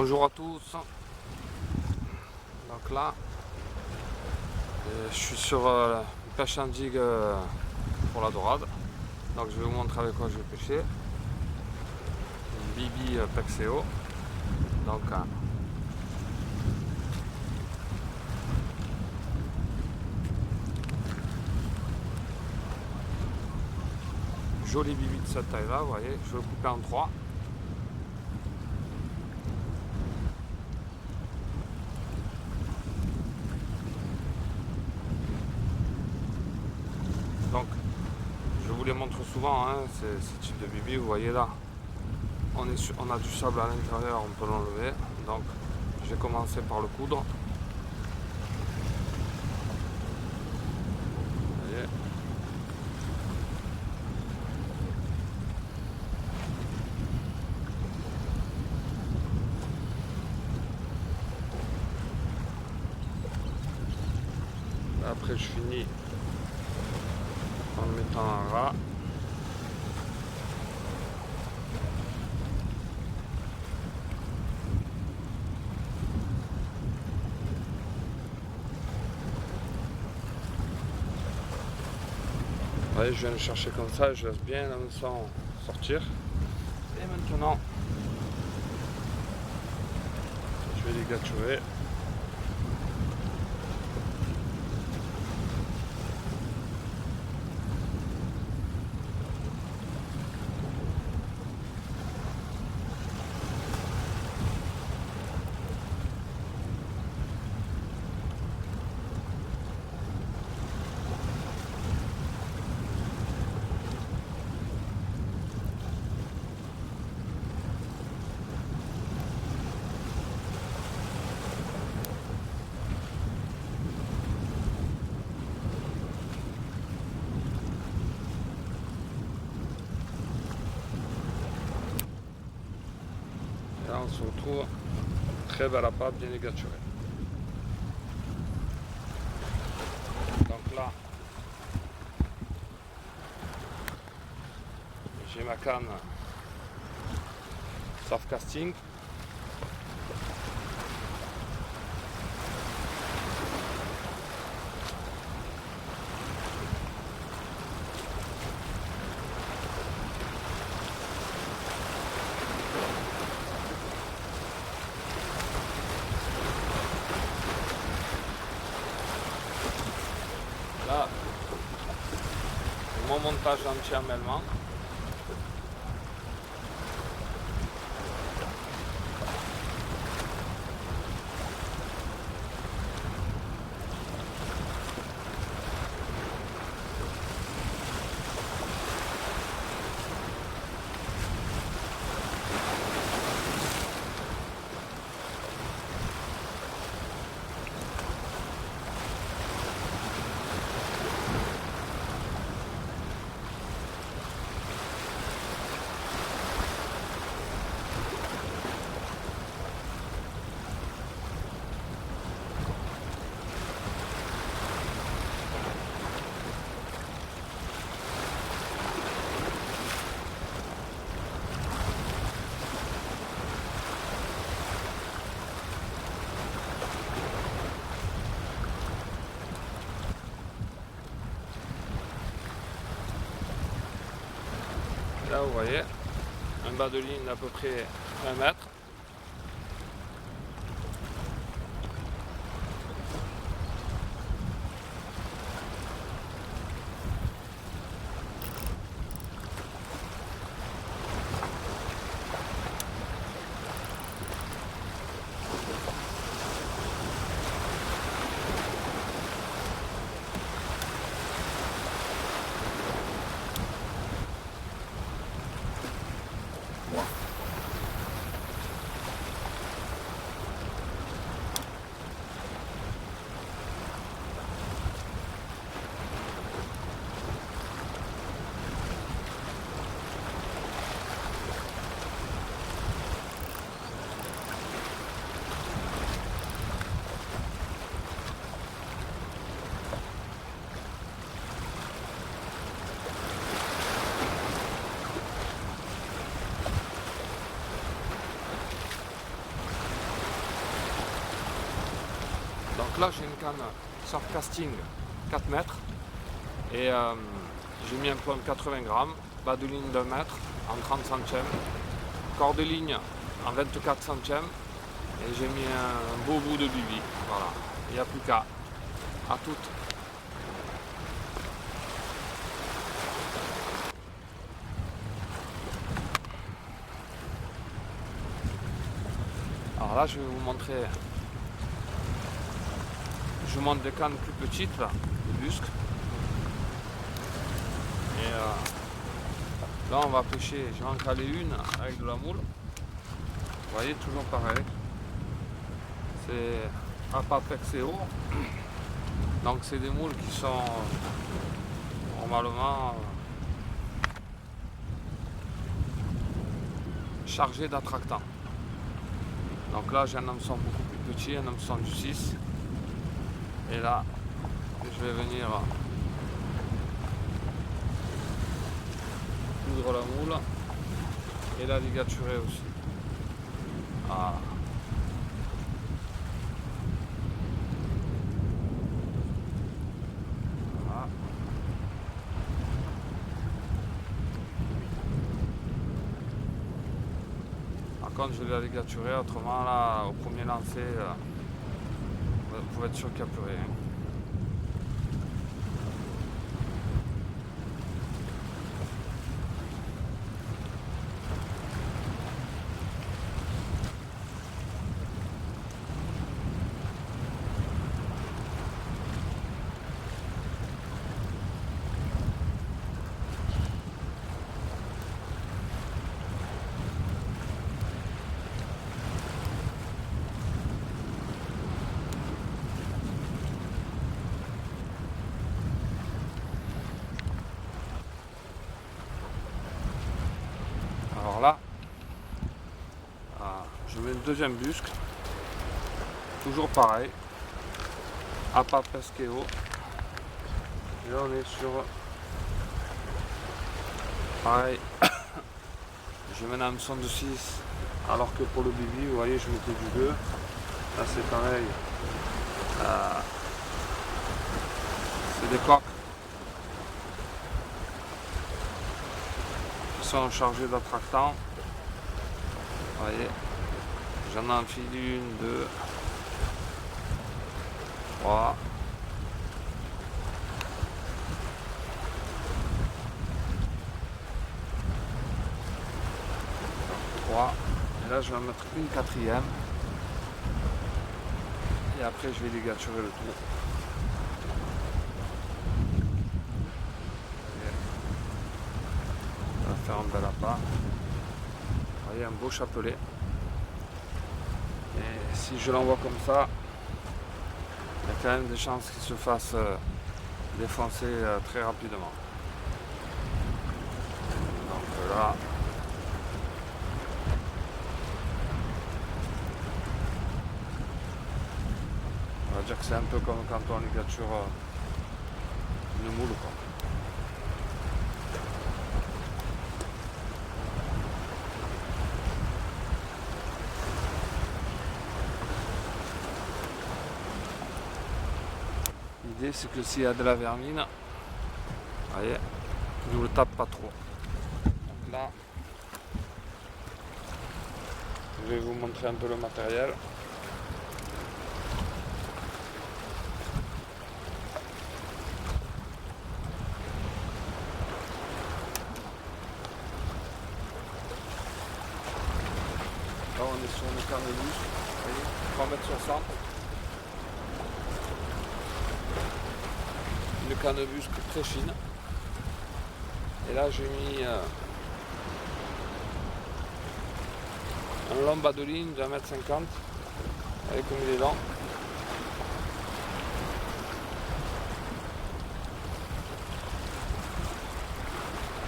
Bonjour à tous. Donc là, je suis sur une pêche en digue pour la dorade. Donc je vais vous montrer avec quoi je vais pêcher. Une Bibi Pexeo. Donc jolie Bibi de cette taille là, vous voyez, je vais le couper en trois. Donc je vous les montre souvent, hein, ce type de bibi, vous voyez là, on a du sable à l'intérieur, on peut l'enlever. Donc j'ai commencé par le coudre. Vous voyez. Après je finis en le mettant en ras. Ouais, je viens de chercher comme ça, je laisse bien la hameçon sortir. Et maintenant, je vais les gâchourer. Et là on se retrouve très belle appât, bien égâturée. Donc là, j'ai ma canne soft casting. Là, mon montage entièrement. Là vous voyez, un bas de ligne d'à peu près 1 mètre. là j'ai une canne surf casting 4 mètres et j'ai mis un plomb 80 grammes, bas de ligne d'1 mètre en 30 centièmes, corps de ligne en 24 centièmes et j'ai mis un beau bout de bibi. Voilà, il n'y a plus qu'à. À toutes. Alors là je vais vous montrer. Je vous montre des cannes plus petites là, des busques. Et là on va pêcher, je vais en caler une avec de la moule. Vous voyez, toujours pareil. C'est APA PEXEO. Donc c'est des moules qui sont normalement chargés d'attractants. Donc là j'ai un hameçon beaucoup plus petit, un hameçon du 6. Et là je vais venir coudre la moule et la ligaturer aussi. Voilà. Voilà. Par contre je vais la ligaturer, autrement là au premier lancer vous pouvez être sûr qu'il n'y a plus rien. Alors là, je mets une deuxième busque, toujours pareil, APA PEXEO. Et là on est sur pareil, je mets un hameçon de 6 alors que pour le bibi, vous voyez, je mettais du 2. Là c'est pareil, c'est des coques qui sont chargées d'attractants. Vous voyez, j'en enfile une, 2, 3. Et là je vais en mettre une quatrième. Et après je vais ligaturer le tout. On va faire un bel appât. Vous voyez, un beau chapelet. Et si je l'envoie comme ça, il y a quand même des chances qu'il se fasse défoncer très rapidement. Donc là, on va dire que c'est un peu comme quand on ligature une moule, quoi. L'idée c'est que s'il y a de la vermine, vous voyez, je ne le tape pas trop. Donc là, je vais vous montrer un peu le matériel. Là on est sur une canne de bus, vous voyez, 3,60 m. Une canne de busque très fine. Et là j'ai mis un long bas de ligne de 1,50 m. Vous voyez comme il est long.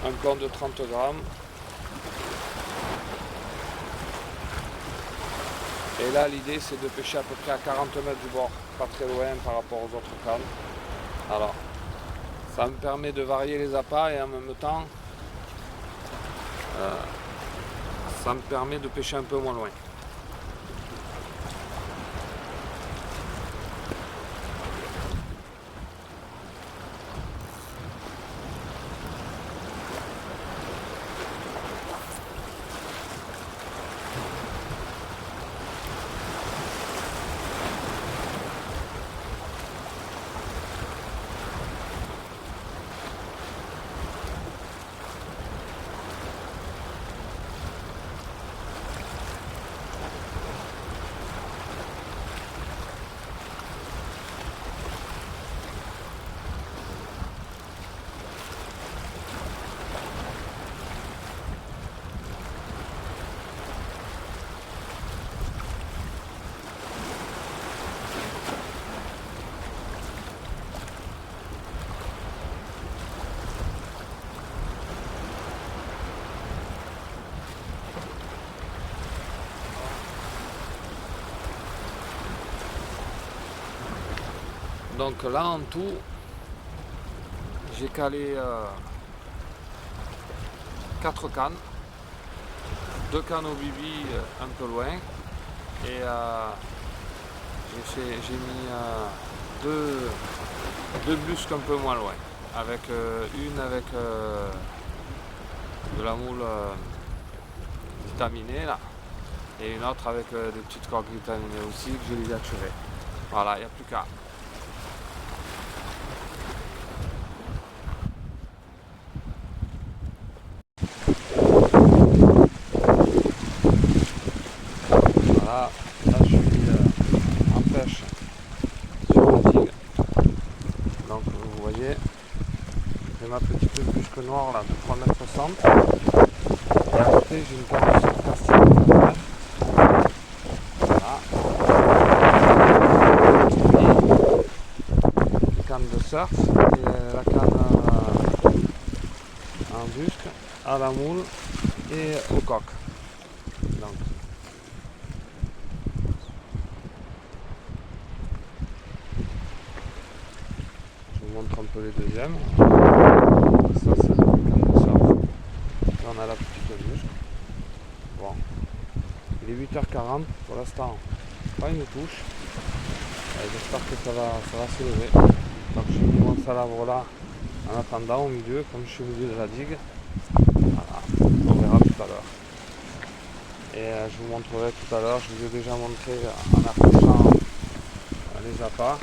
Un plomb de 30 grammes. Et là l'idée c'est de pêcher à peu près à 40 mètres du bord, pas très loin par rapport aux autres cannes. Alors ça me permet de varier les appâts et en même temps ça me permet de pêcher un peu moins loin. Donc là en tout, j'ai calé 4 cannes, 2 cannes au bibi un peu loin, et j'ai mis deux busques un peu moins loin, avec une avec de la moule vitaminée là, et une autre avec des petites coques vitaminées aussi que j'ai déjà turées. Voilà, il n'y a plus qu'à. Voilà, là je suis en pêche sur la digue. Donc vous voyez, j'ai ma petite busque noire là de 3,60 m. Et à côté j'ai une canne de surf casting. Voilà. Et une canne de surf et la canne en busque, à la moule et au coq. Donc, je vous montre un peu les deuxièmes. Ça c'est la canne de surf. Là on a la petite busque. Bon, il est 8h40 pour l'instant, pas une touche. J'espère que ça va se lever. Donc j'ai mis mon salavre là en attendant au milieu, comme je suis au milieu de la digue. Voilà, on verra tout à l'heure. Et je vous montrerai tout à l'heure, je vous ai déjà montré en approchant les appâts.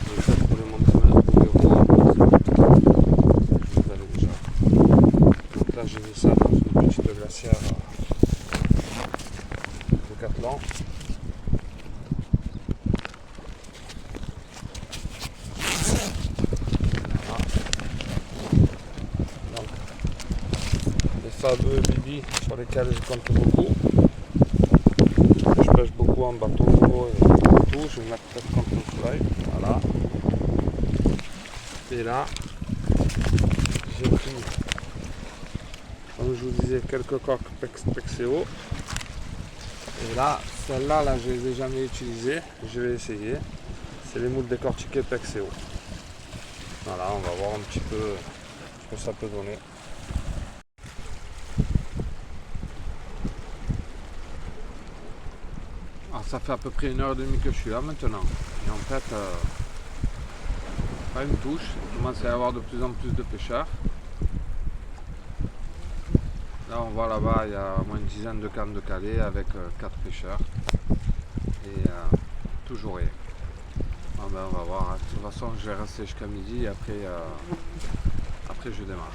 Je vais peut-être vous les montrer maintenant au bureau. Je vous avais déjà. Donc là j'ai mis ça dans une petite glacière Decathlon. Fameux bibi sur lesquels je compte beaucoup. Je pêche beaucoup en bateau et tout. Je vais mettre peut-être contre le soleil. Voilà. Et là, j'ai pris, comme je vous disais, quelques coques Pexeo. Et là, celle-là, là, je ne les ai jamais utilisées. Je vais essayer. C'est les moules décortiquées Pexeo. Voilà, on va voir un petit peu ce que ça peut donner. Alors ça fait à peu près 1h30 que je suis là maintenant. Et en fait, pas une touche. Il commence à y avoir de plus en plus de pêcheurs. Là on voit là-bas, il y a au moins une dizaine de cannes de calé avec 4 pêcheurs. Et toujours rien. Ah ben, on va voir. De toute façon je vais rester jusqu'à midi et après je démarre.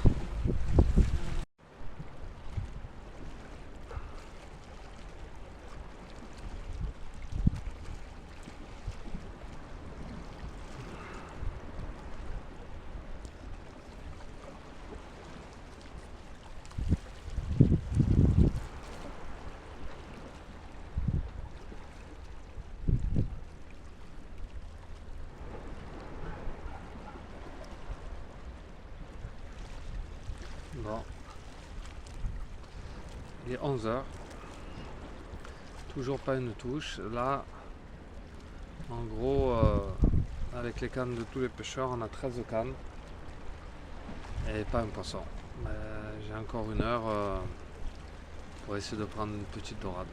Bon, il est 11h, toujours pas une touche. Là, en gros, avec les cannes de tous les pêcheurs, on a 13 cannes et pas un poisson. J'ai encore 1 heure pour essayer de prendre une petite dorade.